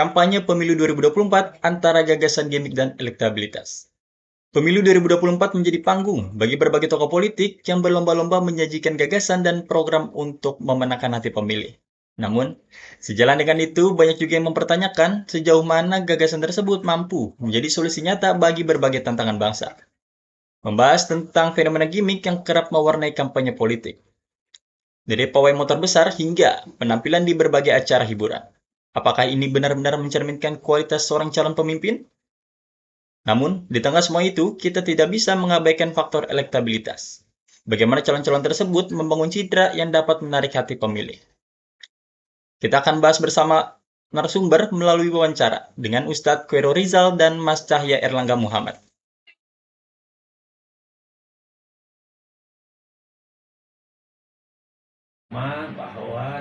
Kampanye Pemilu 2024 antara gagasan gimmick dan elektabilitas. Pemilu 2024 menjadi panggung bagi berbagai tokoh politik yang berlomba-lomba menyajikan gagasan dan program untuk memenangkan hati pemilih. Namun, sejalan dengan itu, banyak juga yang mempertanyakan sejauh mana gagasan tersebut mampu menjadi solusi nyata bagi berbagai tantangan bangsa. Membahas tentang fenomena gimmick yang kerap mewarnai kampanye politik. Dari pawai motor besar hingga penampilan di berbagai acara hiburan. Apakah ini benar-benar mencerminkan kualitas seorang calon pemimpin? Namun, di tengah semua itu, kita tidak bisa mengabaikan faktor elektabilitas. Bagaimana calon-calon tersebut membangun citra yang dapat menarik hati pemilih. Kita akan bahas bersama narasumber melalui wawancara dengan Ustadz Khairul Rizal dan Mas Cahya Erlangga Muhammad. Bahwa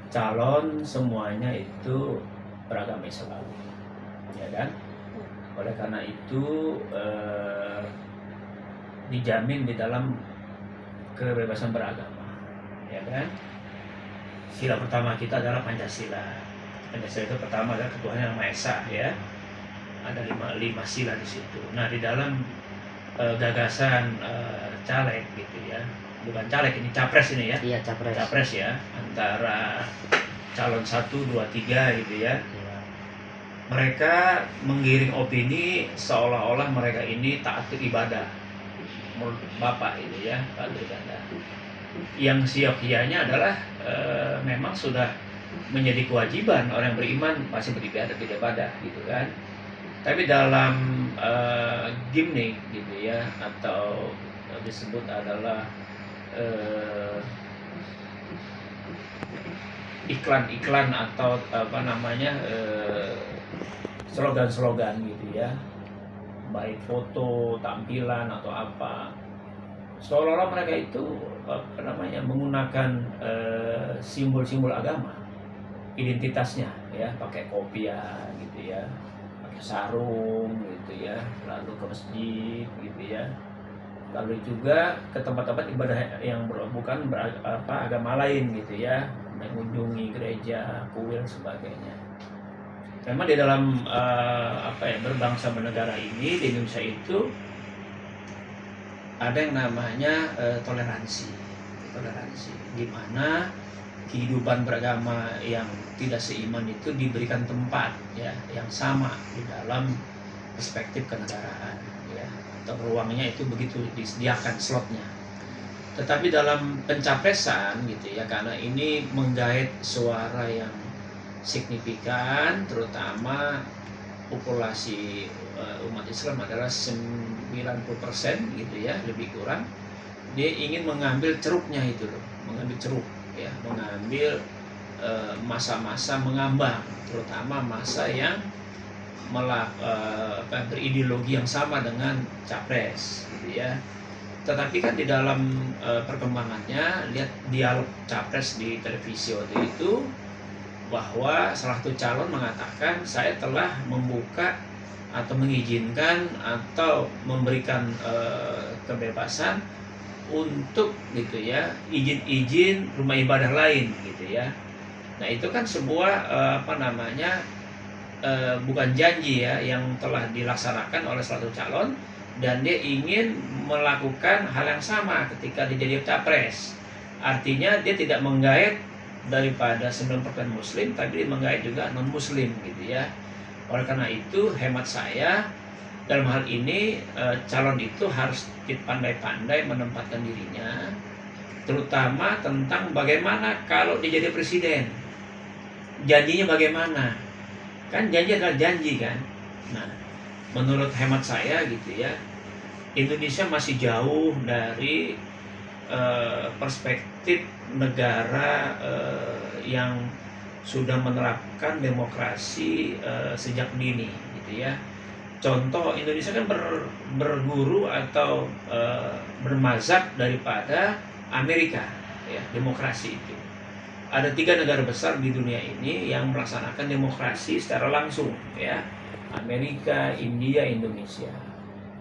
calon semuanya itu beragama Islam, ya kan? Oleh karena itu dijamin di dalam kebebasan beragama, ya kan? Sila pertama kita adalah Pancasila. Pancasila itu pertama adalah Ketuhanan Yang Maha Esa, ya. Ada lima sila di situ. Nah, di dalam gagasan caleg gitu ya, bukan caleg, ini capres ini ya. Iya, capres. Capres ya, antara calon 1, 2, 3 gitu ya. Iya. Mereka menggiring opini seolah-olah mereka ini taat ibadah menurut Bapak itu ya, Pak Dirganda. Yang siokianya adalah memang sudah menjadi kewajiban orang beriman pasti beribadah gitu kan. Tapi dalam gimmick gitu ya, atau disebut adalah iklan-iklan atau apa namanya slogan-slogan gitu ya, baik foto, tampilan atau apa, seolah-olah mereka itu apa namanya menggunakan simbol-simbol agama, identitasnya ya, pakai kopiah gitu ya, pakai sarung gitu ya, lalu ke masjid gitu ya, lalu juga ke tempat-tempat ibadah yang bukan agama lain gitu ya, mengunjungi gereja, kuil sebagainya. Memang di dalam berbangsa bernegara ini di Indonesia itu ada yang namanya toleransi, di mana kehidupan beragama yang tidak seiman itu diberikan tempat ya yang sama di dalam perspektif kenegaraan ya, atau ruangnya itu begitu disediakan slotnya. Tetapi dalam pencapresan gitu ya, karena ini menggait suara yang signifikan, terutama populasi umat Islam adalah 90% gitu ya, lebih kurang. Dia ingin mengambil ceruknya itu loh, mengambil ceruk ya, mengambil masa-masa mengambang, terutama masa yang berideologi yang sama dengan capres gitu ya. Tetapi kan di dalam perkembangannya, lihat dialog capres di televisi waktu itu, bahwa salah satu calon mengatakan saya telah membuka atau mengizinkan atau memberikan kebebasan untuk gitu ya, izin-izin rumah ibadah lain gitu ya. Nah, itu kan sebuah bukan janji ya yang telah dilaksanakan oleh salah satu calon, dan dia ingin melakukan hal yang sama ketika dia jadi capres. Artinya dia tidak menggait daripada 90% muslim, tapi dia menggait juga non muslim gitu ya. Oleh karena itu hemat saya, dalam hal ini calon itu harus pandai-pandai menempatkan dirinya, terutama tentang bagaimana kalau dia jadi presiden, janjinya bagaimana. Kan janji adalah janji kan. Nah, menurut hemat saya gitu ya, Indonesia masih jauh dari perspektif negara yang sudah menerapkan demokrasi sejak dini gitu ya. Contoh, Indonesia kan berguru atau bermazhab daripada Amerika ya, demokrasi itu. Ada 3 negara besar di dunia ini yang melaksanakan demokrasi secara langsung ya, Amerika, India, Indonesia.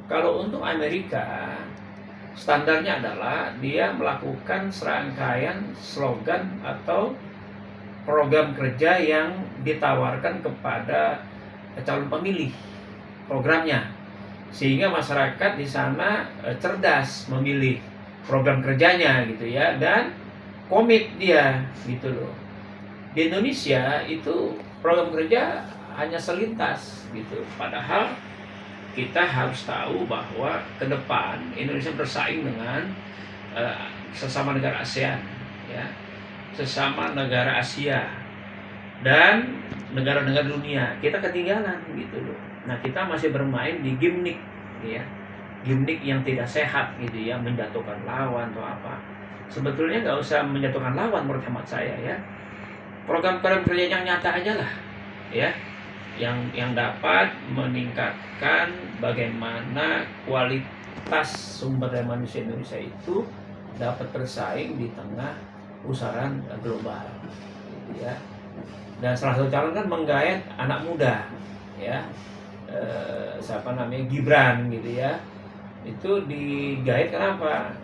Kalau untuk Amerika, standarnya adalah dia melakukan serangkaian slogan atau program kerja yang ditawarkan kepada calon pemilih, programnya, sehingga masyarakat di sana cerdas memilih program kerjanya gitu ya, dan komit dia gitu loh. Di Indonesia itu program kerja hanya selintas gitu, padahal kita harus tahu bahwa ke depan Indonesia bersaing dengan sesama negara ASEAN, ya, sesama negara Asia dan negara-negara dunia. Kita ketinggalan gitu loh. Nah, kita masih bermain di gimmick, ya, gimmick yang tidak sehat gitu ya, menjatuhkan lawan atau apa. Sebetulnya nggak usah menjatuhkan lawan menurut hemat saya ya. Program-program kerja yang nyata aja lah, ya, yang dapat meningkatkan bagaimana kualitas sumber daya manusia Indonesia itu dapat bersaing di tengah pusaran global, gitu ya. Dan salah satu calon kan menggait anak muda, ya, siapa namanya, Gibran gitu ya. Itu digait kenapa?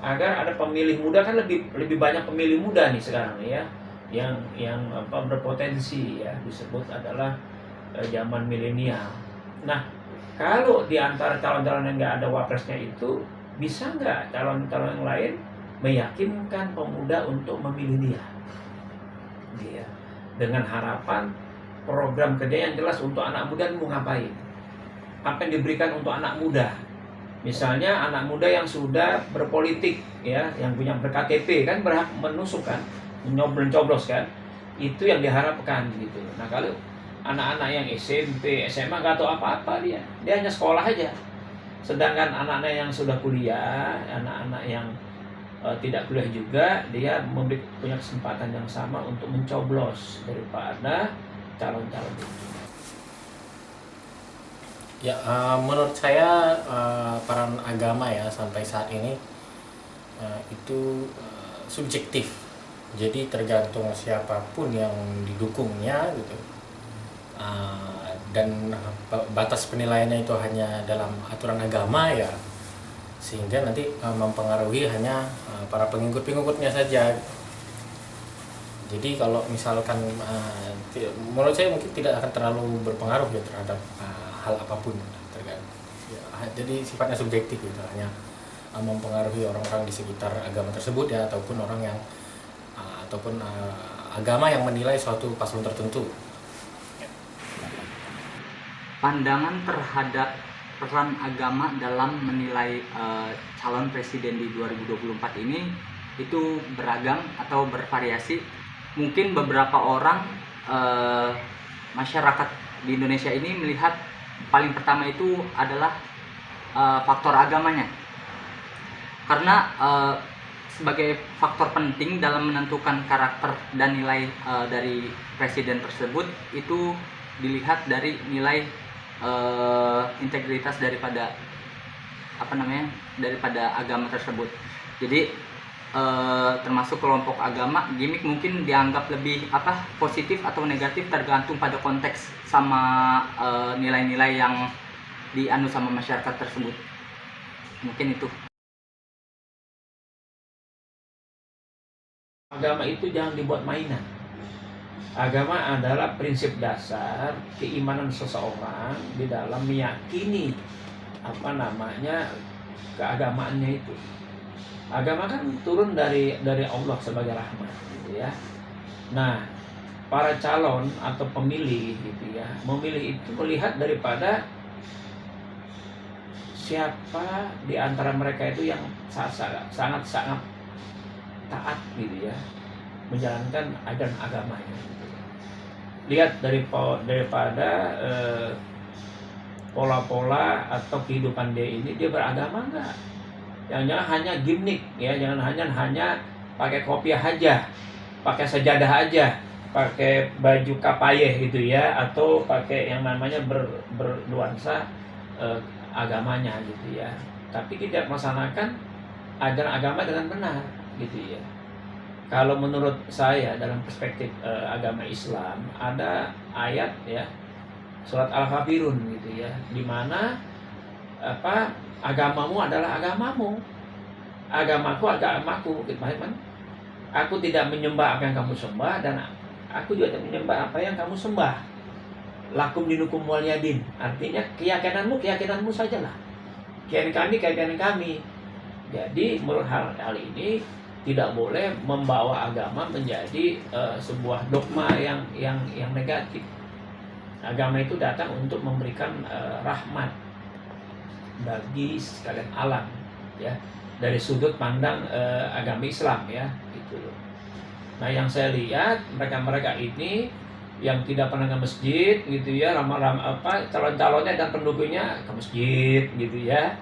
Agar ada pemilih muda, kan lebih banyak pemilih muda nih sekarang ya, yang berpotensi ya, disebut adalah zaman milenial. Nah, kalau di antara calon-calon yang nggak ada wapresnya itu, bisa nggak calon-calon yang lain meyakinkan pemuda untuk memilih dia, dengan harapan program kerja yang jelas untuk anak muda mau ngapain, apa yang diberikan untuk anak muda. Misalnya anak muda yang sudah berpolitik ya, yang punya berKTP kan, berhak menusuk kan, mencoblos kan, itu yang diharapkan gitu. Nah, kalau anak-anak yang SMP, SMA nggak tahu apa-apa, dia hanya sekolah aja. Sedangkan anak-anak yang sudah kuliah, anak-anak yang tidak kuliah juga, dia punya kesempatan yang sama untuk mencoblos daripada calon-calon itu. Ya, menurut saya peran agama ya sampai saat ini itu subjektif. Jadi tergantung siapapun yang didukungnya gitu. Dan batas penilaiannya itu hanya dalam aturan agama ya, sehingga nanti mempengaruhi hanya para pengikut-pengikutnya saja. Jadi kalau misalkan menurut saya mungkin tidak akan terlalu berpengaruh ya terhadap hal apapun tergantung. Ya, jadi sifatnya subjektif gitu, hanya mempengaruhi orang-orang di sekitar agama tersebut ya, ataupun orang yang ataupun agama yang menilai suatu paslon tertentu. Pandangan terhadap peran agama dalam menilai calon presiden di 2024 ini itu beragam atau bervariasi. Mungkin beberapa orang masyarakat di Indonesia ini melihat paling pertama itu adalah faktor agamanya, karena sebagai faktor penting dalam menentukan karakter dan nilai dari presiden tersebut itu dilihat dari nilai integritas daripada agama tersebut. Jadi termasuk kelompok agama, gimmick mungkin dianggap lebih positif atau negatif tergantung pada konteks sama nilai-nilai yang dianut sama masyarakat tersebut. Mungkin itu. Agama itu jangan dibuat mainan. Agama adalah prinsip dasar keimanan seseorang di dalam meyakini keagamaannya itu. Agama kan turun dari Allah sebagai rahmat gitu ya. Nah, para calon atau pemilih gitu ya, memilih itu melihat daripada siapa di antara mereka itu yang sangat taat gitu ya, menjalankan ajaran agamanya. Lihat daripada pola-pola atau kehidupan dia beragama enggak? Jangan hanya gimmick ya, jangan hanya pakai kopiah aja, pakai sajadah aja, pakai baju kapayeh gitu ya, atau pakai yang namanya bernuansa agamanya gitu ya, tapi tidak melaksanakan ajaran agama dengan benar gitu ya. Kalau menurut saya dalam perspektif agama Islam, ada ayat ya, surat Al-Kafirun gitu ya, di mana agamamu adalah agamamu, agamaku agamaku gitu kan. Aku tidak menyembah apa yang kamu sembah, dan aku juga tidak menyembah apa yang kamu sembah. Lakum dinukum waliyadin, artinya keyakinanmu sajalah, keyakinan kami. Jadi menurut hal ini tidak boleh membawa agama menjadi sebuah dogma yang negatif. Agama itu datang untuk memberikan rahmat bagi sekalian alam, ya, dari sudut pandang agama Islam, ya, gitu loh. Nah, yang saya lihat mereka ini yang tidak pernah ke masjid, gitu ya, calon-calonnya dan pendukungnya ke masjid, gitu ya,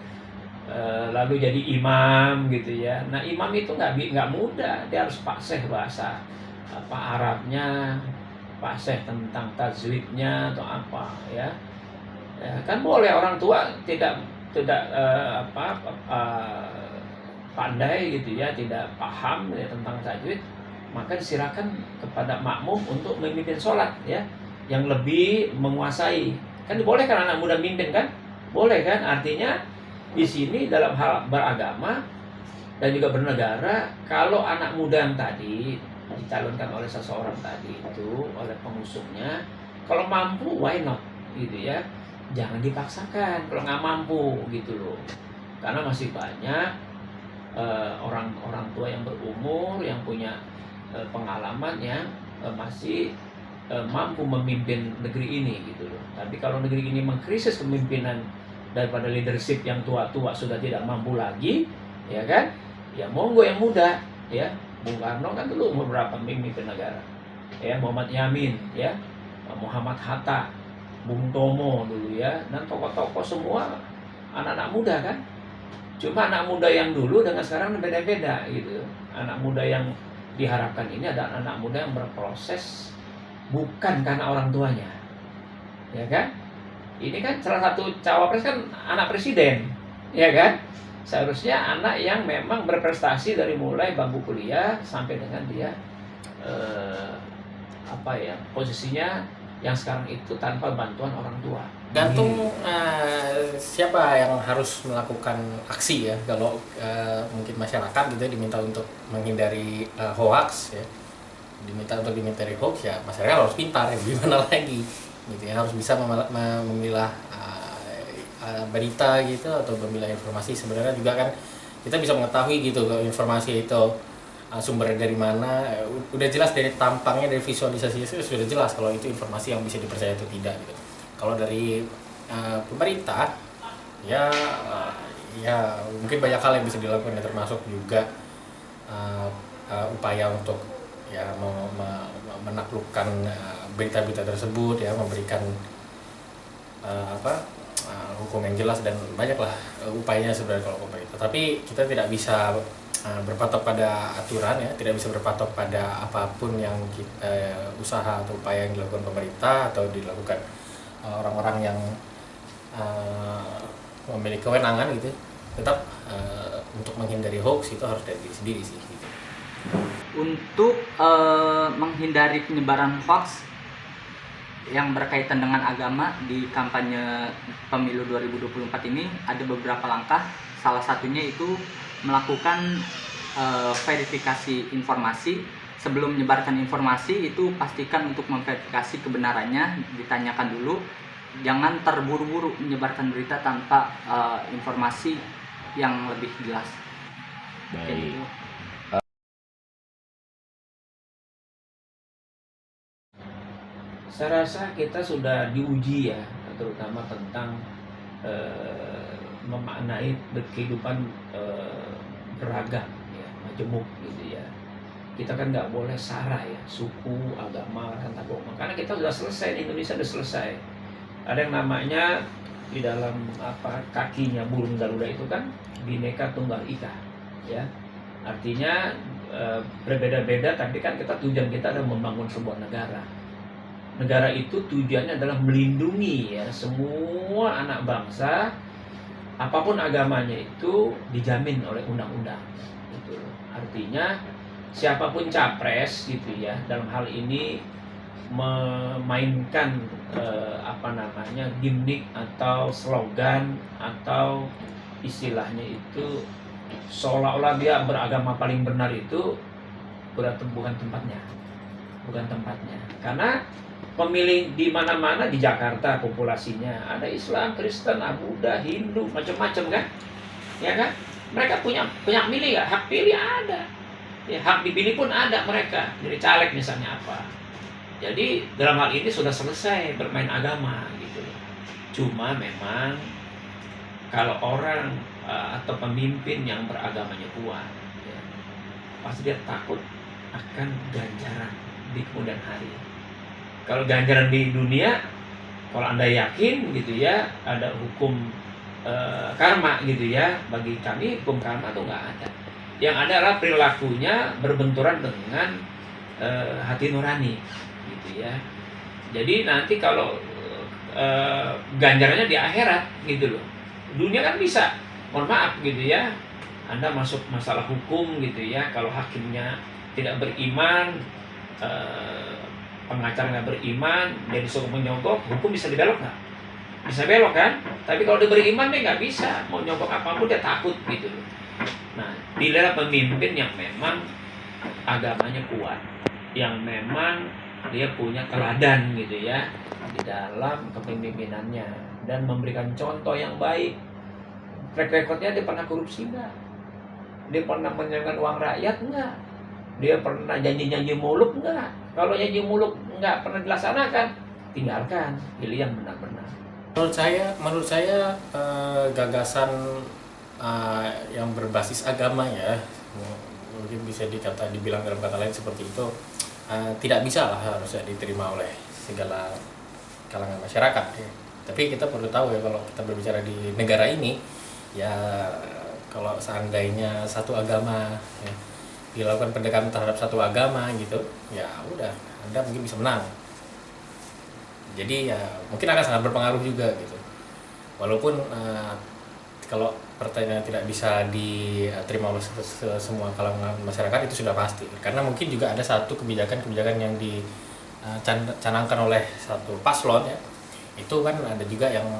lalu jadi imam, gitu ya. Nah, imam itu nggak mudah, dia harus fasih bahasa Arabnya, fasih tentang tajwidnya atau apa, ya. Kan boleh orang tua tidak pandai, gitu ya, tidak paham ya tentang tajwid, maka disilakan kepada makmum untuk memimpin sholat, ya, yang lebih menguasai. Kan dibolehkan anak muda mimpin, kan? Boleh, kan? Artinya di sini dalam hal beragama dan juga bernegara, kalau anak muda yang tadi dicalonkan oleh seseorang tadi itu, oleh pengusungnya, kalau mampu, why not, gitu ya. Jangan dipaksakan kalau nggak mampu, gitu loh. Karena masih banyak orang tua yang berumur, yang punya pengalaman, yang masih mampu memimpin negeri ini, gitu loh. Tapi kalau negeri ini mengkrisis kepemimpinan daripada leadership yang tua-tua sudah tidak mampu lagi, ya kan? Ya monggo yang muda, ya. Bung Karno kan dulu umur berapa memimpin negara? Ya, Muhammad Yamin, ya. Muhammad Hatta, Bung Tomo dulu, ya, dan tokoh-tokoh semua anak-anak muda, kan? Cuma anak muda yang dulu dengan sekarang beda-beda, gitu. Anak muda yang diharapkan ini adalah anak muda yang berproses bukan karena orang tuanya, ya kan? Ini kan salah satu cawapres kan anak presiden, ya kan? Seharusnya anak yang memang berprestasi dari mulai bangku kuliah sampai dengan dia posisinya yang sekarang itu tanpa bantuan orang tua. Gantung siapa yang harus melakukan aksi, ya. Kalau mungkin masyarakat gitu ya, diminta untuk menghindari hoax, ya, menghindari hoax, ya masyarakat harus pintar, ya, gimana lagi, gitu ya, harus bisa memilah berita gitu atau memilah informasi. Sebenarnya juga kan kita bisa mengetahui gitu kalau informasi itu sumbernya dari mana, udah jelas dari tampangnya, dari visualisasinya sudah jelas kalau itu informasi yang bisa dipercaya atau tidak, gitu. Kalau dari pemerintah, ya mungkin banyak hal yang bisa dilakukan, ya, termasuk juga upaya untuk, ya, menaklukkan berita-berita tersebut, ya, memberikan hukum yang jelas, dan banyaklah upayanya sebenarnya kalau pemerintah. Tapi kita tidak bisa berpatok pada aturan, ya, tidak bisa berpatok pada apapun yang usaha atau upaya yang dilakukan pemerintah atau dilakukan orang-orang yang memiliki kewenangan, gitu. Tetap untuk menghindari hoax itu harus dari diri sendiri sih, gitu. Untuk menghindari penyebaran hoax yang berkaitan dengan agama di kampanye pemilu 2024 ini ada beberapa langkah. Salah satunya itu melakukan verifikasi informasi. Sebelum menyebarkan informasi itu pastikan untuk memverifikasi kebenarannya, ditanyakan dulu. Jangan terburu-buru menyebarkan berita tanpa informasi yang lebih jelas. Baik. Saya rasa kita sudah diuji, ya, terutama tentang memaknai kehidupan beragam, ya, majemuk, gitu ya. Kita kan nggak boleh sara, ya, suku, agama, agama. Karena kita sudah selesai, di Indonesia sudah selesai. Ada yang namanya di dalam kakinya burung Garuda itu kan Bhinneka Tunggal Ika, ya. Artinya berbeda-beda, tapi kan tujuan kita adalah membangun sebuah negara. Negara itu tujuannya adalah melindungi, ya, semua anak bangsa, apapun agamanya itu dijamin oleh undang-undang. Gitu. Artinya siapapun capres, gitu ya, dalam hal ini memainkan gimmick atau slogan atau istilahnya itu seolah-olah dia beragama paling benar, itu berarti bukan tempatnya. bukan tempatnya. Karena pemilih di mana-mana di Jakarta populasinya ada Islam, Kristen, Buddha, Hindu, macam-macam kan, ya kan? Mereka punya milih nggak? Hak pilih ada, ya hak dipilih pun ada mereka. Jadi caleg misalnya apa. Jadi dalam hal ini sudah selesai bermain agama gitu. Cuma memang kalau orang atau pemimpin yang beragamanya kuat, ya, pasti dia takut akan ganjaran di kemudian hari. Kalau ganjaran di dunia, kalau Anda yakin gitu ya, ada hukum karma gitu ya, bagi kami hukum karma itu nggak ada. Yang ada adalah perilakunya berbenturan dengan hati nurani gitu ya. Jadi nanti kalau ganjarannya di akhirat gitu loh. Dunia kan bisa, mohon maaf gitu ya, Anda masuk masalah hukum gitu ya, kalau hakimnya tidak beriman, pengacara nggak beriman, dia disuruh menyogok, hukum bisa dibelok nggak? Bisa belok kan? Tapi kalau dia beriman dia nggak bisa, mau nyogok apapun dia takut gitu loh. Nah, pilihlah pemimpin yang memang agamanya kuat, yang memang dia punya teladan gitu ya di dalam kepemimpinannya dan memberikan contoh yang baik. Track recordnya dia pernah korupsi enggak? Dia pernah menyelewengkan uang rakyat enggak? Dia pernah janji-janji muluk enggak? Kalau janji muluk enggak pernah dilaksanakan, tinggalkan, pilih yang benar-benar. Menurut saya gagasan yang berbasis agama ya, mungkin bisa dibilang dalam kata lain seperti itu, tidak bisa lah harusnya diterima oleh segala kalangan masyarakat. Tapi kita perlu tahu ya, kalau kita berbicara di negara ini ya, kalau seandainya satu agama ya, dilakukan pendekatan terhadap satu agama gitu, ya udah Anda mungkin bisa menang. Jadi ya mungkin akan sangat berpengaruh juga gitu. Walaupun kalau pertanyaan tidak bisa diterima oleh semua kalangan masyarakat itu sudah pasti. Karena mungkin juga ada satu kebijakan-kebijakan yang dicanangkan oleh satu paslon ya. Itu kan ada juga yang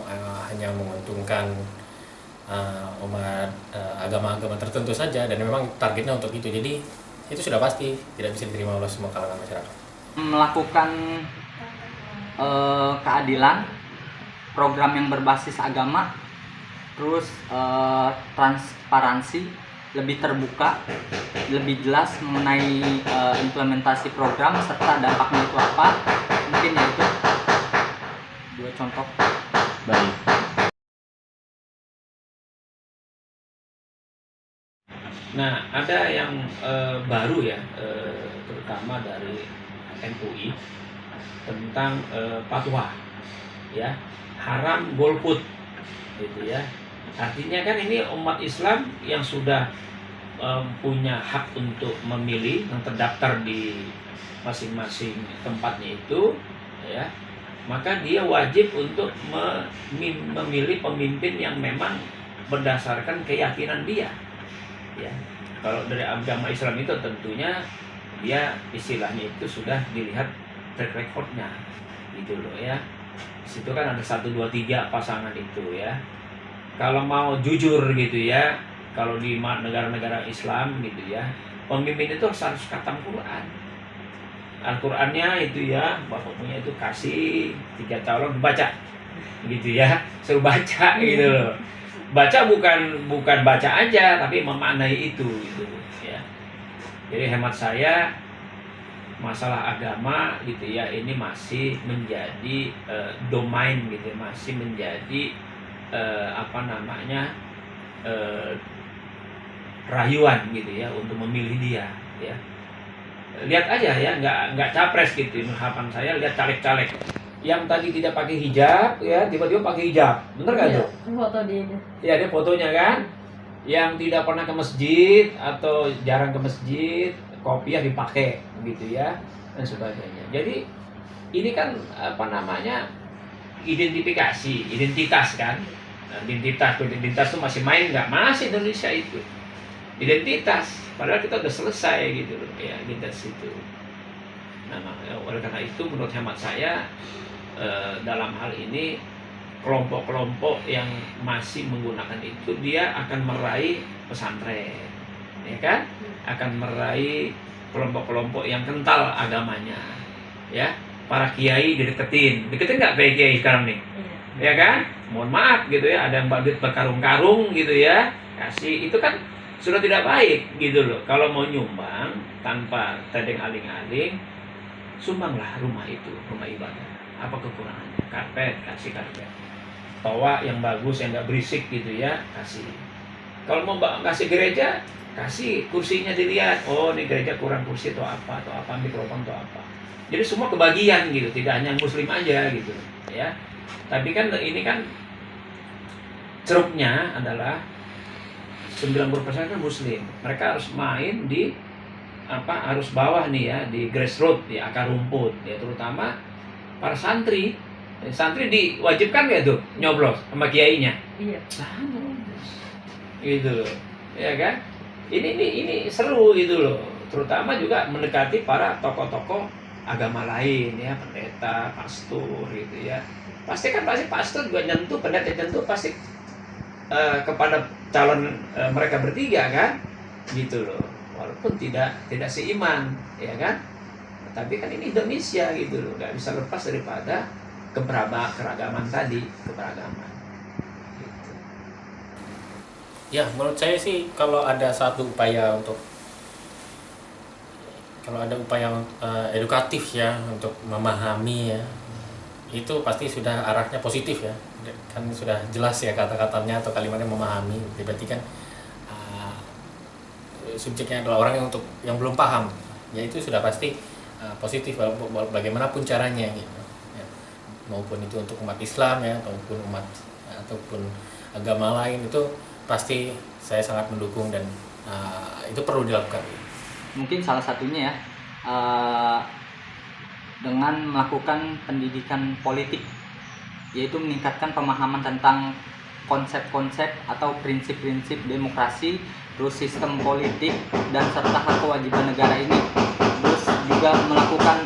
hanya menguntungkan umat agama-agama tertentu saja, dan memang targetnya untuk itu. Jadi itu sudah pasti tidak bisa diterima oleh semua kalangan masyarakat. Melakukan keadilan, program yang berbasis agama, terus transparansi, lebih terbuka, lebih jelas mengenai implementasi program serta dampaknya itu apa. Mungkin ya itu dua contoh. Baik. Nah, ada yang baru ya, terutama dari MUI tentang fatwa ya, haram golput gitu ya. Artinya kan ini umat Islam yang sudah punya hak untuk memilih, yang terdaftar di masing-masing tempatnya itu ya, maka dia wajib untuk memilih pemimpin yang memang berdasarkan keyakinan dia ya. Kalau dari agama Islam itu tentunya dia istilahnya itu sudah dilihat track recordnya gitu loh ya. Situ kan ada 1, 2, 3 pasangan itu ya. Kalau mau jujur gitu ya, kalau di negara-negara Islam gitu ya, pemimpin itu harus khatam Quran. Al-Qurannya itu ya, bapaknya itu kasih 3 calon baca gitu ya, suruh baca gitu loh. Baca bukan baca aja, tapi memaknai itu gitu ya. Jadi hemat saya, masalah agama gitu ya, ini masih menjadi domain gitu, masih menjadi rayuan gitu ya untuk memilih dia ya. Lihat aja ya, nggak capres gitu. Harapan saya lihat caleg-caleg yang tadi tidak pakai hijab ya, tiba-tiba pakai hijab, bener nggak tuh? Foto dia. Ya, dia fotonya kan, yang tidak pernah ke masjid atau jarang ke masjid, kopiah dipakai gitu ya, dan sebagainya. Jadi ini kan identitas kan. Nah, identitas itu masih main nggak? Masih Indonesia itu identitas, padahal kita udah selesai gitu loh ya, identitas itu. Nah, oleh karena itu menurut hemat saya dalam hal ini kelompok-kelompok yang masih menggunakan itu, dia akan meraih pesantren ya kan, akan meraih kelompok-kelompok yang kental agamanya ya para kiai dideketin nggak kayak kiai sekarang nih, ya kan? Mohon maaf gitu ya, ada mbak duit berkarung-karung gitu ya, kasih, itu kan sudah tidak baik gitu loh. Kalau mau nyumbang tanpa tedeng aling-aling, sumbanglah rumah itu, rumah ibadah. Apa kekurangannya? Karpet, kasih karpet. Toa yang bagus, yang nggak berisik gitu ya, kasih. Kalau mau kasih gereja, kasih kursinya dilihat. Oh, ini gereja kurang kursi atau apa, mikrofon atau apa. Jadi semua kebagian gitu, tidak hanya muslim aja gitu ya. Tapi kan ini kan ceruknya adalah 90% kan muslim. Mereka harus main di arus bawah nih ya, di grassroots, di akar rumput ya, terutama para santri. Santri diwajibkan ya tuh nyoblos sama kiainya. Iya. Gitu loh. Ya kan? Ini seru gitu loh. Terutama juga mendekati para tokoh-tokoh agama lain ya, pendeta, pastor gitu ya. Pasti pastor juga nyentuh, pendeta nyentuh pasti kepada calon mereka bertiga kan, gitu loh. Walaupun tidak seiman, ya kan. Tapi kan ini Indonesia gitu loh, nggak bisa lepas daripada keragaman tadi, keberagaman. Gitu. Ya, menurut saya sih kalau ada upaya edukatif ya untuk memahami ya, itu pasti sudah arahnya positif ya, kan sudah jelas ya kata-katanya atau kalimatnya memahami, berarti kan subjeknya adalah orang yang belum paham ya, itu sudah pasti positif bagaimanapun caranya gitu ya. Maupun itu untuk umat Islam ya, ataupun agama lain, itu pasti saya sangat mendukung dan itu perlu dilakukan. Mungkin salah satunya ya dengan melakukan pendidikan politik, yaitu meningkatkan pemahaman tentang konsep-konsep atau prinsip-prinsip demokrasi, terus sistem politik dan serta hak kewajiban negara ini. Terus juga melakukan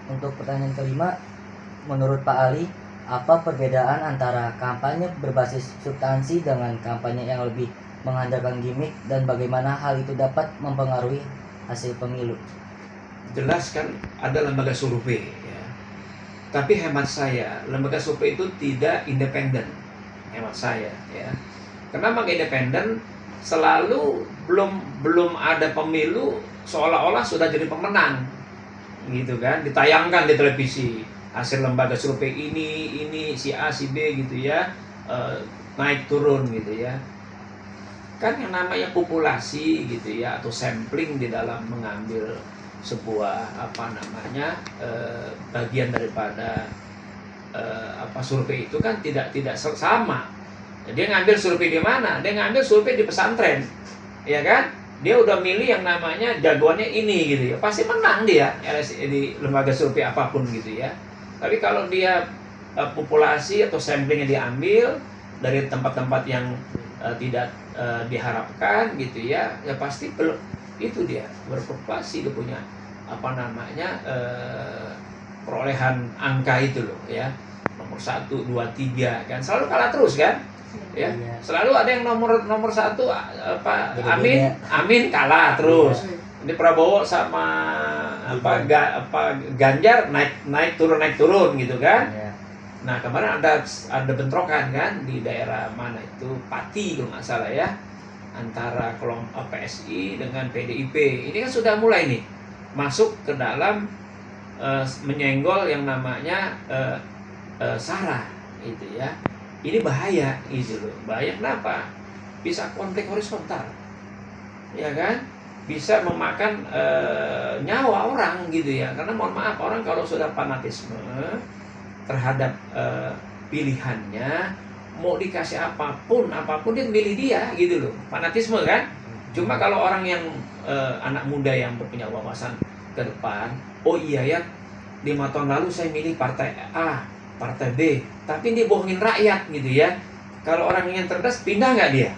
Untuk pertanyaan kelima, menurut Pak Ali, apa perbedaan antara kampanye berbasis substansi dengan kampanye yang lebih mengandalkan gimmick, dan bagaimana hal itu dapat mempengaruhi hasil pemilu? Jelas kan ada lembaga survei ya. Tapi hemat saya, lembaga survei itu tidak independen. Hemat saya ya. Kenapa nggak independen? Selalu belum ada pemilu seolah-olah sudah jadi pemenang. Gitu kan, ditayangkan di televisi hasil lembaga survei ini si A si B gitu ya, naik turun gitu ya. Kan yang namanya populasi gitu ya, atau sampling di dalam mengambil sebuah bagian daripada survei itu kan tidak sama. Dia ngambil survei di mana? Dia ngambil survei di pesantren, ya kan? Dia udah milih yang namanya jagoannya ini gitu ya, pasti menang dia di lembaga survei apapun gitu ya. Tapi kalau dia populasi atau samplingnya diambil dari tempat-tempat yang tidak diharapkan gitu ya, ya pasti itu dia berpopulasi, dia punya perolehan angka itu loh ya, nomor 1, 2, 3 kan, selalu kalah terus kan ya. Selalu ada yang nomor 1 Amin kalah terus. Ini Prabowo sama Ganjar naik turun gitu kan. Nah, kemarin ada bentrokan kan di daerah mana itu, Pati kalau nggak salah ya, antara kelompok PSI dengan PDIP. Ini kan sudah mulai nih masuk ke dalam menyenggol yang namanya SARA gitu ya. Ini bahaya gitu loh. Bahaya kenapa? Bisa konflik horizontal, ya kan? Bisa memakan nyawa orang gitu ya. Karena mohon maaf, orang kalau sudah fanatisme terhadap pilihannya, mau dikasih apapun dia milih dia gitu loh. Fanatisme kan. Cuma kalau orang yang anak muda yang punya wawasan ke depan, oh iya ya, 5 tahun lalu saya milih partai A, partai B, tapi dia bohongin rakyat gitu ya. Kalau orang yang cerdas, pindah nggak dia?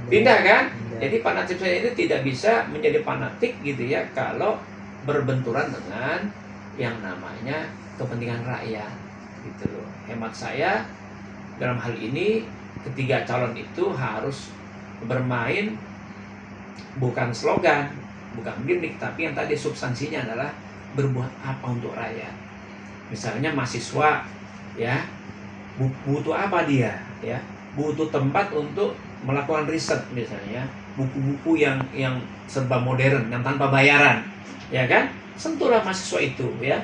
Pindah kan? Jadi fanatisme itu tidak bisa menjadi fanatik gitu ya kalau berbenturan dengan yang namanya kepentingan rakyat gitu loh. Hemat saya dalam hal ini, ketiga calon itu harus bermain bukan slogan, bukan gimmick, tapi yang tadi substansinya adalah berbuat apa untuk rakyat. Misalnya mahasiswa, ya, butuh apa dia, ya, butuh tempat untuk melakukan riset, misalnya buku-buku yang serba modern, yang tanpa bayaran, ya kan, sentuhlah mahasiswa itu, ya.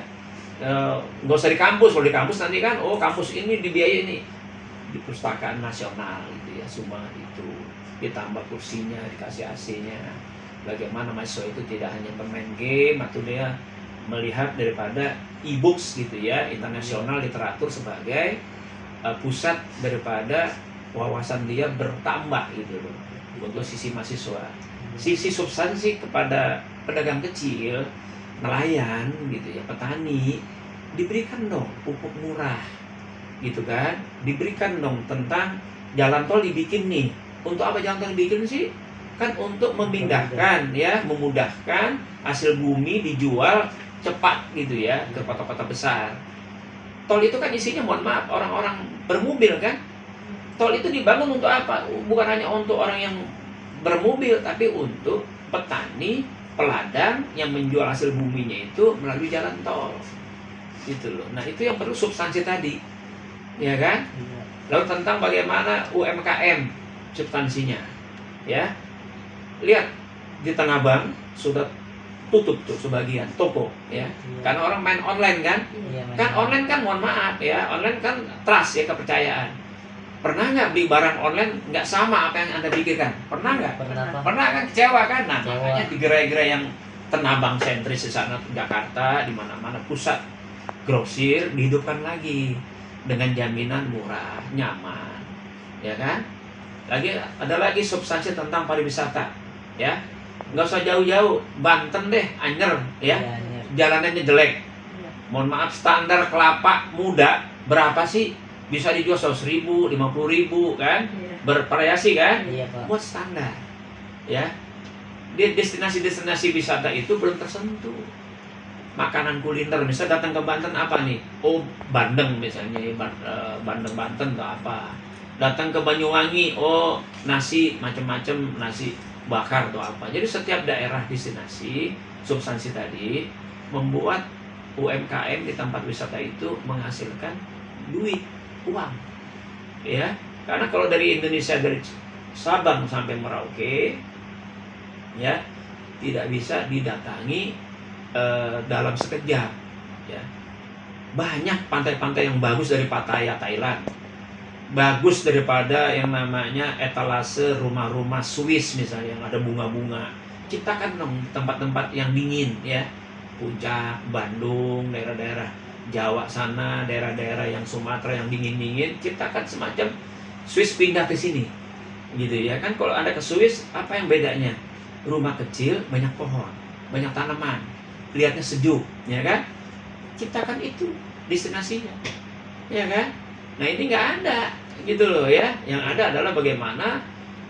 Nggak usah di kampus, kalau di kampus nanti kan, oh kampus ini dibiayai ini di Perpustakaan Nasional gitu ya, sumbangan itu, ditambah kursinya, dikasih AC-nya. Bagaimana mahasiswa itu tidak hanya bermain game atau dia melihat daripada e-books gitu ya, internasional literatur sebagai pusat daripada wawasan dia bertambah gitu loh, untuk sisi mahasiswa. Sisi substansi kepada pedagang kecil, nelayan gitu ya, petani, diberikan dong pupuk murah gitu kan, diberikan dong tentang jalan tol dibikin nih. Untuk apa jalan tol dibikin sih? Kan untuk memindahkan ya, memudahkan hasil bumi dijual cepat gitu ya ke kota-kota besar. Tol itu kan isinya, mohon maaf, orang-orang bermobil kan. Tol itu dibangun untuk apa? Bukan hanya untuk orang yang bermobil, tapi untuk petani, peladang yang menjual hasil buminya itu melalui jalan tol. Gitu loh. Nah, itu yang perlu substansi tadi. Ya kan? Lalu tentang bagaimana UMKM substansinya. Ya. Lihat di Tanah Abang sudah tutup tuh sebagian toko ya. Karena orang main online kan. Kan online kan, mohon maaf ya, online kan trust ya, kepercayaan. Pernah nggak beli barang online nggak sama apa yang Anda pikirkan? Pernah nggak? Pernah kan, kecewa kan? Nah, makanya di gerai-gerai yang Tanah Abang sentris di sana, Jakarta, di mana-mana pusat grosir dihidupkan lagi dengan jaminan murah, nyaman, ya kan? Ada lagi substansi tentang pariwisata, ya. Nggak usah jauh-jauh, Banten deh, Anyer, ya. Jalanannya jelek. Mohon maaf, standar kelapa muda berapa sih? Bisa dijual 100.000, 50.000 kan? Bervariasi kan? Buat standar, ya. Di destinasi-destinasi wisata itu belum tersentuh. Makanan kuliner, misalnya datang ke Banten apa nih? Oh, bandeng misalnya, bandeng Banten atau apa. Datang ke Banyuwangi, oh nasi macam-macam, nasi bakar atau apa. Jadi setiap daerah destinasi substansi tadi membuat UMKM di tempat wisata itu menghasilkan duit, uang, ya. Karena kalau dari Indonesia, dari Sabang sampai Merauke, ya, tidak bisa didatangi dalam sekejap, ya. Banyak pantai-pantai yang bagus dari Pattaya, Thailand, bagus daripada yang namanya etalase rumah-rumah Swiss misalnya yang ada bunga-bunga. Ciptakan dong tempat-tempat yang dingin, ya. Puncak, Bandung, daerah-daerah Jawa sana, daerah-daerah yang Sumatera yang dingin-dingin, ciptakan semacam Swiss pindah ke sini, gitu ya kan. Kalau Anda ke Swiss, apa yang bedanya? Rumah kecil, banyak pohon, banyak tanaman, lihatnya sejuk, ya kan? Ciptakan itu destinasinya, ya kan? Nah, ini nggak ada, gitu loh ya. Yang ada adalah bagaimana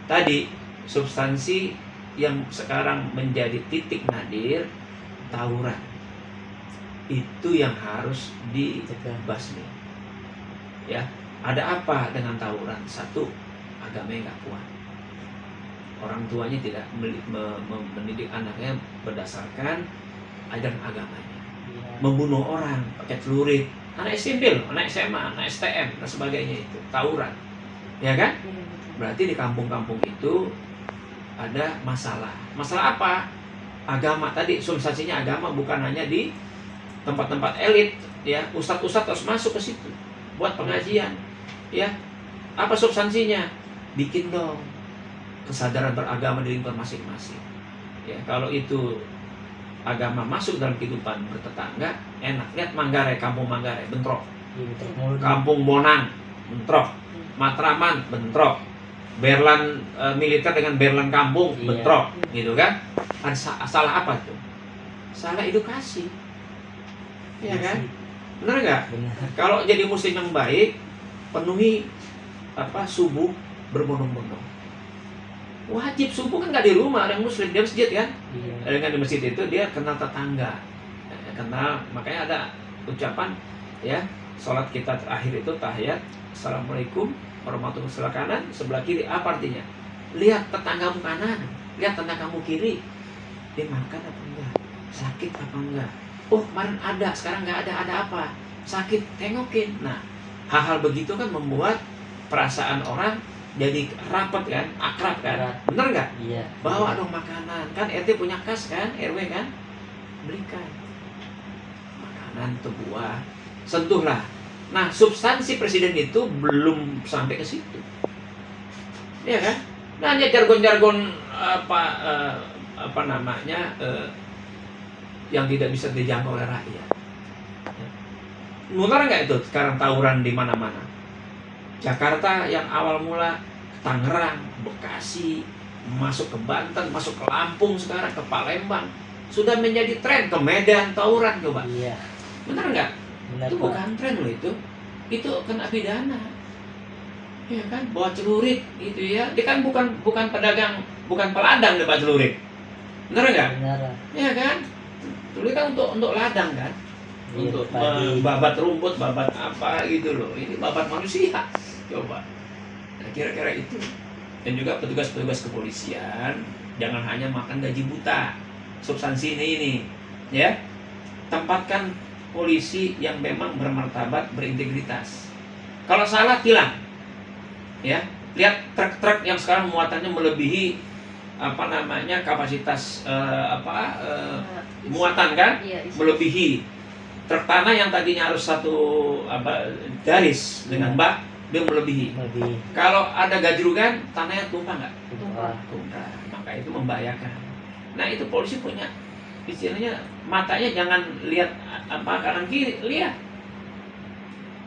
tadi substansi yang sekarang menjadi titik nadir, tawuran. Itu yang harus dibasmi. Ya, ada apa dengan tawuran? Satu, agamanya nggak kuat. Orang tuanya tidak mendidik anaknya berdasarkan ajaran agamanya. Membunuh orang pakai celurit, anak SMP loh, anak SMA, anak STM dan sebagainya, itu tawuran, ya kan? Berarti di kampung-kampung itu ada masalah. Masalah apa? Agama tadi, substansinya agama, bukan hanya di tempat-tempat elit, ya. Ustadz-ustadz harus masuk ke situ buat pengajian, ya. Apa substansinya? Bikin dong kesadaran beragama di lingkungan masing-masing, ya. Kalau itu agama masuk dalam kehidupan bertetangga, enak. Lihat Manggarai, kampung Manggarai, bentrok. Kampung Bonang, bentrok. Matraman, bentrok. Berlan militer dengan berlan kampung, bentrok, gitu kan? Ada salah apa tuh? Salah edukasi, ya kan? Benar nggak? Kalau jadi muslim yang baik, penuhi subuh berbondong-bondong. Wajib subuh kan nggak di rumah, orang muslim dia masjid kan. Dengan di masjid itu dia kenal tetangga, kenal. Makanya ada ucapan, ya, sholat kita terakhir itu tahiyat, assalamualaikum warahmatullahi wabarakatuh, sebelah kanan, sebelah kiri. Apa artinya? lihat tetanggamu kanan, lihat tetanggamu kiri, dia makan apa enggak, sakit apa enggak. Oh kemarin ada, sekarang nggak ada apa? Sakit, tengokin. Nah, hal-hal begitu kan membuat perasaan orang jadi rapat kan, akrab kan, Erat. bener nggak? Iya. Bawa dong makanan, kan RT punya kas kan, RW kan, belikan makanan atau buah, sentuhlah. Nah, substansi presiden itu belum sampai ke situ, ya kan? Nah, hanya jargon-jargon apa namanya yang tidak bisa dijangkau oleh rakyat. Benar nggak itu sekarang tawuran di mana-mana? Jakarta yang awal mula Tangerang, Bekasi, masuk ke Banten, masuk ke Lampung, sekarang ke Palembang, sudah menjadi tren. Ke Medan tawuran coba. Iya. Benar nggak? Benar, Itu Pak. bukan tren loh itu. Itu kena pidana. Ya kan, bawa celurit gitu ya. Dia kan bukan pedagang, bukan peladang dia bawa celurit. Benar nggak? Benar. Ya kan? Celurit kan untuk ladang kan. Iya, Untuk padi. babat rumput, babat apa gitu loh. Ini babat manusia. Coba. Nah, kira-kira itu. Dan juga petugas-petugas kepolisian jangan hanya makan gaji buta. Substansi ini ya. Tempatkan polisi yang memang bermartabat, berintegritas. Kalau salah tilang. Ya. Lihat truk-truk yang sekarang muatannya melebihi apa namanya kapasitas muatan kan? Iya, isi. Melebihi. Truk tanah yang tadinya harus satu garis dengan bak, dia melebihi. Lebih Kalau ada gajrugan, tanahnya tumpah nggak? tumpah. Tumpah. Maka itu membahayakan. Nah itu polisi punya istilahnya, matanya jangan lihat kanan kiri, lihat.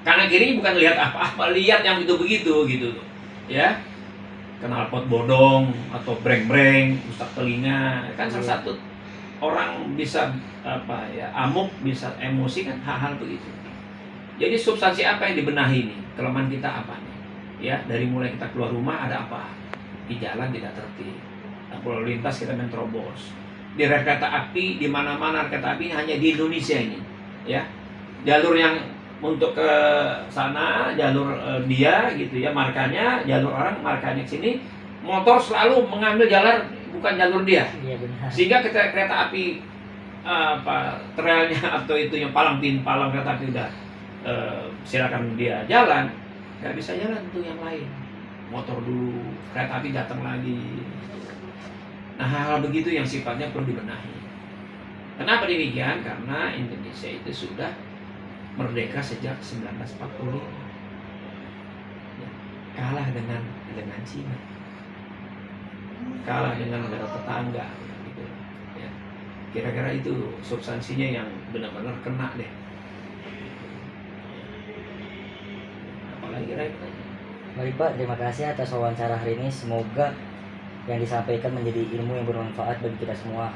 Kanan kiri bukan lihat apa-apa, lihat yang begitu gitu, ya. Knalpot bodong atau breng-breng, rusak telinga, kan salah satu orang bisa amuk, bisa emosi kan, hal-hal begitu. Jadi substansi apa yang dibenahi ini? Kelemahan kita apa nih? Ya, dari mulai kita keluar rumah ada apa? Di jalan tidak tertib. Lalu lintas kita menerobos. Di rel kereta api, di mana-mana rel kereta api hanya di Indonesia ini, ya. Jalur yang untuk ke sana, jalur dia gitu ya, markanya, jalur orang markanya ke sini, motor selalu mengambil jalan bukan jalur dia. Iya benar. Sehingga ketika kereta api trailnya atau itu yang palang kereta api udah silakan dia jalan, nggak bisa jalan tuh yang lain, motor dulu, kereta api datang lagi. Nah hal-hal begitu yang sifatnya perlu dibenahi. Kenapa demikian? Karena Indonesia itu sudah merdeka sejak 1945, ya, kalah dengan Cina, kalah dengan negara tetangga gitu, ya. Kira-kira itu substansinya yang benar-benar kena deh. Apalagi repot. Baik Pak, terima kasih atas wawancara hari ini. Semoga yang disampaikan menjadi ilmu yang bermanfaat bagi kita semua.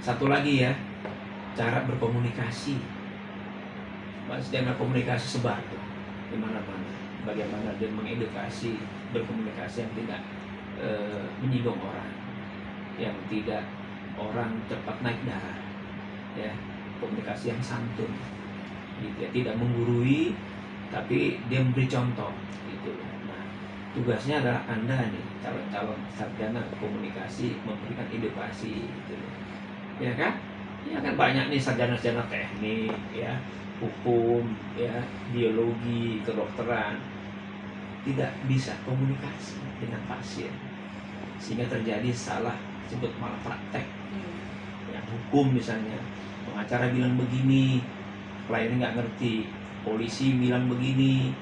Satu lagi ya, cara berkomunikasi. Mas jangan komunikasi sebar tuh di mana-mana. Bagaimana dia mengedukasi, berkomunikasi yang tidak menyinggung orang, yang tidak orang cepat naik darah, ya, komunikasi yang santun, gitu ya, tidak menggurui, tapi dia memberi contoh, gitu. Nah, tugasnya adalah Anda nih, calon-calon sarjana komunikasi, memberikan edukasi, gitu, ya kan? Ya kan banyak nih sarjana-sarjana teknik, ya, hukum, ya, biologi, kedokteran, tidak bisa komunikasi dengan pasien, sehingga terjadi salah, disebut malpraktek. Yang hukum misalnya, pengacara bilang begini, kliennya nggak ngerti, polisi bilang begini,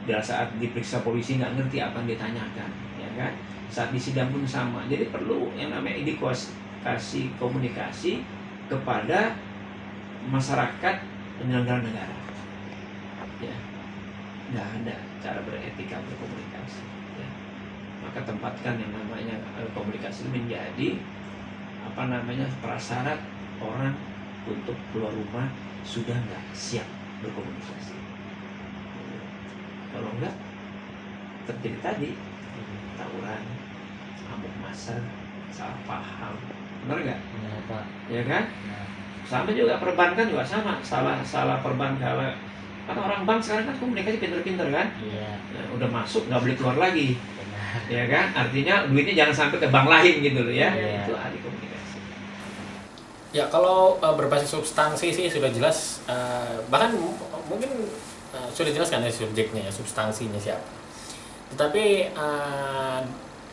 pada saat diperiksa polisi nggak ngerti apa yang ditanyakan, ya kan? Saat di sidang pun sama. Jadi perlu yang namanya edukasi komunikasi kepada masyarakat penyelenggara negara, ya. Nggak ada cara beretika berkomunikasi, ya. Maka tempatkan yang namanya komunikasi menjadi prasyarat orang untuk keluar rumah sudah nggak siap berkomunikasi. Kalau enggak terjadi tadi tawuran, amuk massa, salah paham, benar nggak? Benar Pak. Ya kan? Nah, Sama juga perbankan juga sama, salah perbankan. Kan orang bank sekarang kan komunikasi pinter-pinter kan? iya Nah, udah masuk nggak boleh keluar lagi. benar. Ya kan, artinya duitnya jangan sampai ke bank lain gitu loh ya. Iya. Itu ahli komunikasi. Ya kalau berbasis substansi sih sudah jelas, bahkan mungkin sudah jelas kan ya subjeknya, ya, substansinya siapa. Tetapi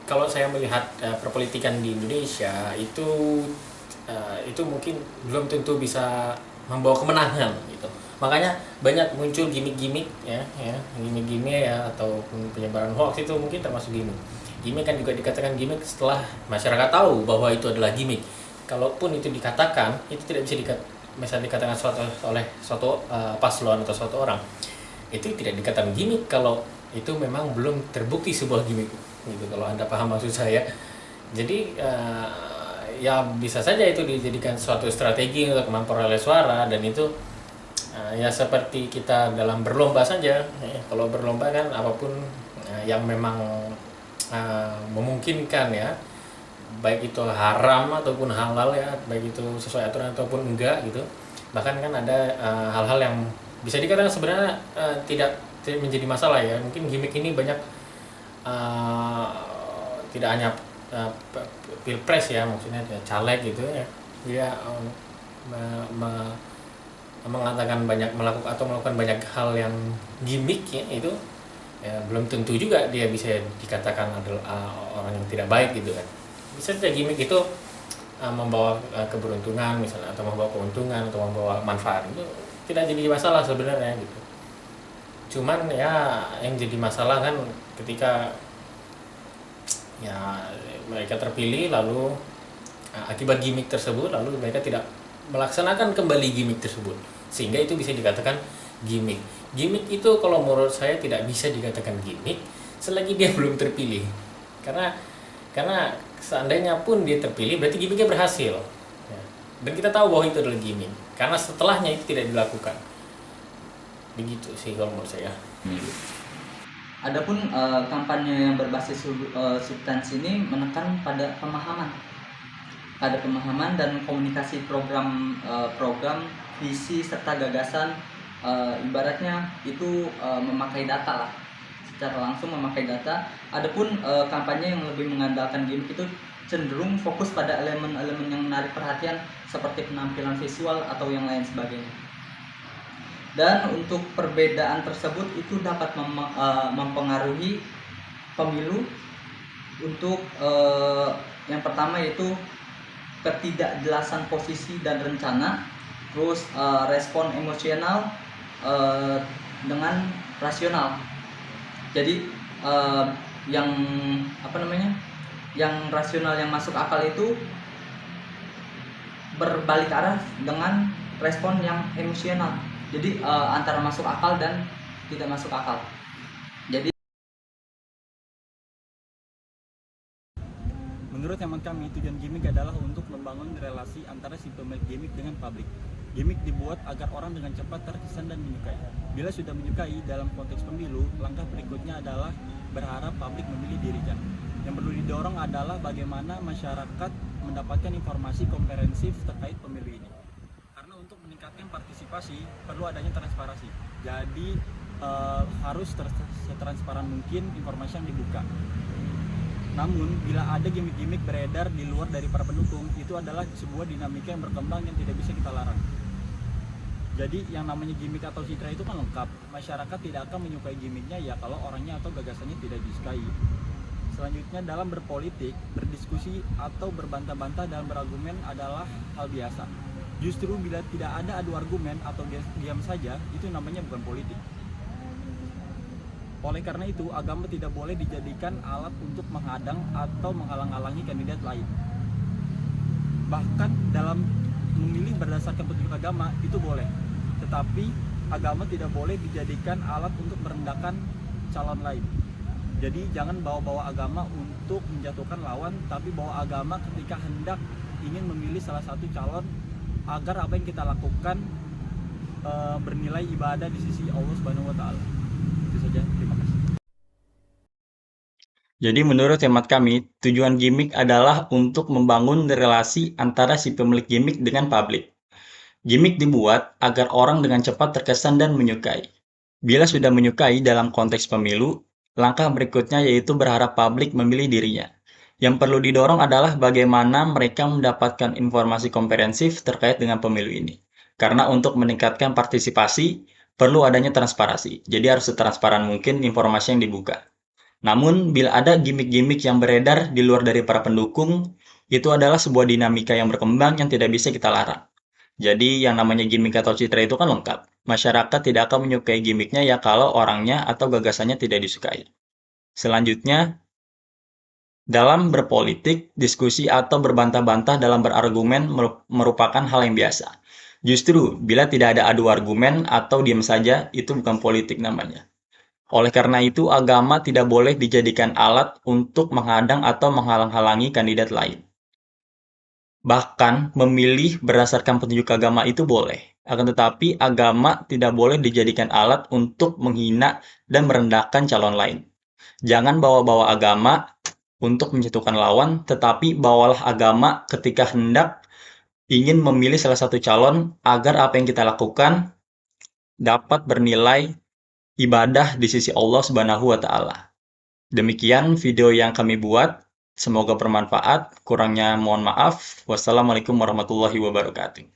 kalau saya melihat perpolitikan di Indonesia itu mungkin belum tentu bisa membawa kemenangan gitu. Makanya banyak muncul gimmick-gimmick ya gimmick-gimmick ya atau penyebaran hoax itu mungkin termasuk gimmick. Gimmick kan juga dikatakan gimmick setelah masyarakat tahu bahwa itu adalah gimmick. Kalaupun itu dikatakan, itu tidak bisa misalnya dikatakan oleh suatu paslon atau suatu orang, itu tidak dikatakan gimmick kalau itu memang belum terbukti sebuah gimmick gitu, kalau Anda paham maksud saya. Jadi ya bisa saja itu dijadikan suatu strategi untuk memperoleh suara, dan itu ya seperti kita dalam berlomba saja ya. Kalau berlomba kan apapun yang memang memungkinkan ya, baik itu haram ataupun halal ya, baik itu sesuai aturan ataupun enggak gitu. Bahkan kan ada hal-hal yang bisa dikatakan sebenarnya tidak menjadi masalah ya. Mungkin gimmick ini banyak tidak hanya pilpres ya, maksudnya caleg gitu ya, dia mengatakan melakukan banyak hal yang gimmick ya, itu ya belum tentu juga dia bisa dikatakan adalah orang yang tidak baik gitu kan. Bisa saja gimmick itu membawa keberuntungan misalnya, atau membawa keuntungan atau membawa manfaat, itu tidak jadi masalah sebenarnya gitu. Cuman ya yang jadi masalah kan ketika ya mereka terpilih lalu akibat gimmick tersebut lalu mereka tidak melaksanakan kembali gimmick tersebut, sehingga itu bisa dikatakan gimmick. Gimmick itu kalau menurut saya tidak bisa dikatakan gimmick selagi dia belum terpilih, karena seandainya pun dia terpilih berarti gimmicknya berhasil ya. Dan kita tahu bahwa itu adalah gimmick karena setelahnya itu tidak dilakukan. Begitu sih kalau menurut saya. Adapun kampanye yang berbasis substansi ini menekan pada pemahaman dan komunikasi program visi serta gagasan, ibaratnya itu memakai data lah, secara langsung memakai data. Adapun kampanye yang lebih mengandalkan gimmick itu cenderung fokus pada elemen-elemen yang menarik perhatian seperti penampilan visual atau yang lain sebagainya. Dan untuk perbedaan tersebut itu dapat mempengaruhi pemilu. Untuk yang pertama yaitu ketidakjelasan posisi dan rencana, terus respon emosional dengan rasional. Jadi yang yang rasional yang masuk akal itu berbalik arah dengan respon yang emosional. Jadi antara masuk akal dan tidak masuk akal. Jadi menurut hemat kami, tujuan gimmick adalah untuk membangun relasi antara si pemilik gimmick dengan publik. Gimmick dibuat agar orang dengan cepat terkesan dan menyukai. Bila sudah menyukai dalam konteks pemilu, langkah berikutnya adalah berharap publik memilih dirinya. Yang perlu didorong adalah bagaimana masyarakat mendapatkan informasi komprehensif terkait pemilu ini. Karena untuk meningkatkan partisipasi perlu adanya transparansi. Jadi harus setransparan mungkin informasi yang dibuka. Namun, bila ada gimmick-gimmick beredar di luar dari para pendukung, itu adalah sebuah dinamika yang berkembang yang tidak bisa kita larang. Jadi, yang namanya gimmick atau citra itu kan lengkap. Masyarakat tidak akan menyukai gimmicknya ya kalau orangnya atau gagasannya tidak disukai. Selanjutnya, dalam berpolitik, berdiskusi atau berbantah-bantah dalam berargumen adalah hal biasa. Justru bila tidak ada adu argumen atau diam saja, itu namanya bukan politik. Oleh karena itu, agama tidak boleh dijadikan alat untuk menghadang atau menghalang-halangi kandidat lain. Bahkan dalam memilih berdasarkan petunjuk agama itu boleh, tetapi agama tidak boleh dijadikan alat untuk merendahkan calon lain. Jadi jangan bawa-bawa agama untuk menjatuhkan lawan, tapi bawa agama ketika hendak ingin memilih salah satu calon agar apa yang kita lakukan bernilai ibadah di sisi Allah Subhanahu wa taala. Itu saja, terima kasih. Jadi menurut hemat kami, tujuan gimmick adalah untuk membangun relasi antara si pemilik gimmick dengan publik. Gimmick dibuat agar orang dengan cepat terkesan dan menyukai. Bila sudah menyukai dalam konteks pemilu, Langkah berikutnya yaitu berharap publik memilih dirinya. Yang perlu didorong adalah bagaimana mereka mendapatkan informasi komprehensif terkait dengan pemilu ini. Karena untuk meningkatkan partisipasi, perlu adanya transparansi. Jadi harus setransparan mungkin informasi yang dibuka. Namun, bila ada gimmick-gimmick yang beredar di luar dari para pendukung, itu adalah sebuah dinamika yang berkembang yang tidak bisa kita larang. Jadi, yang namanya gimmick atau citra itu kan lengkap. Masyarakat tidak akan menyukai gimmicknya ya kalau orangnya atau gagasannya tidak disukai. Selanjutnya, dalam berpolitik, diskusi atau berbantah-bantah dalam berargumen merupakan hal yang biasa. Justru, bila tidak ada adu argumen atau diam saja, itu bukan politik namanya. Oleh karena itu, agama tidak boleh dijadikan alat untuk menghadang atau menghalang-halangi kandidat lain. Bahkan, memilih berdasarkan petunjuk agama itu boleh. Akan tetapi, agama tidak boleh dijadikan alat untuk menghina dan merendahkan calon lain. Jangan bawa-bawa agama untuk menjatuhkan lawan, tetapi bawalah agama ketika hendak ingin memilih salah satu calon agar apa yang kita lakukan dapat bernilai ibadah di sisi Allah Subhanahu wa Ta'ala. Demikian video yang kami buat. Semoga bermanfaat. Kurangnya mohon maaf. Wassalamualaikum warahmatullahi wabarakatuh.